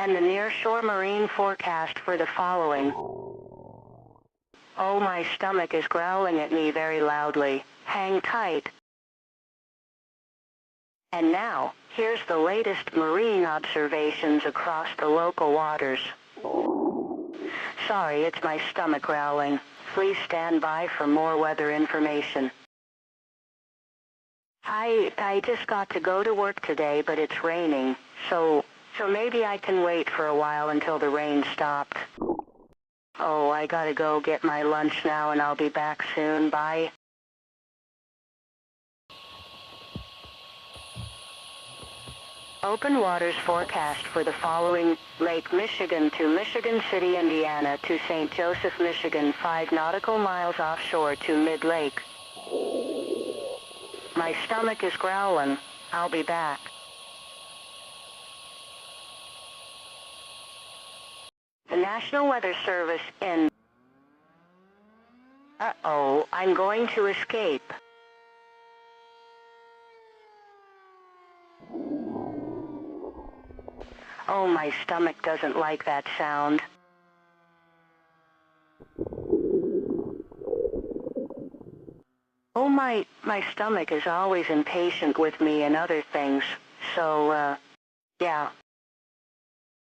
and the nearshore marine forecast for the following. Oh, my stomach is growling at me very loudly. Hang tight. And now, here's the latest marine observations across the local waters. Sorry, it's my stomach growling. Please stand by for more weather information. I just got to go to work today, but it's raining, so maybe I can wait for a while until the rain stopped. Oh, I gotta go get my lunch now and I'll be back soon. Bye. Open waters forecast for the following: Lake Michigan to Michigan City, Indiana to St. Joseph, Michigan, 5 nautical miles offshore to mid-lake. My stomach is growling. I'll be back. The National Weather Service in... Uh-oh, I'm going to escape. Oh, my stomach doesn't like that sound. Oh, my stomach is always impatient with me and other things. So, yeah.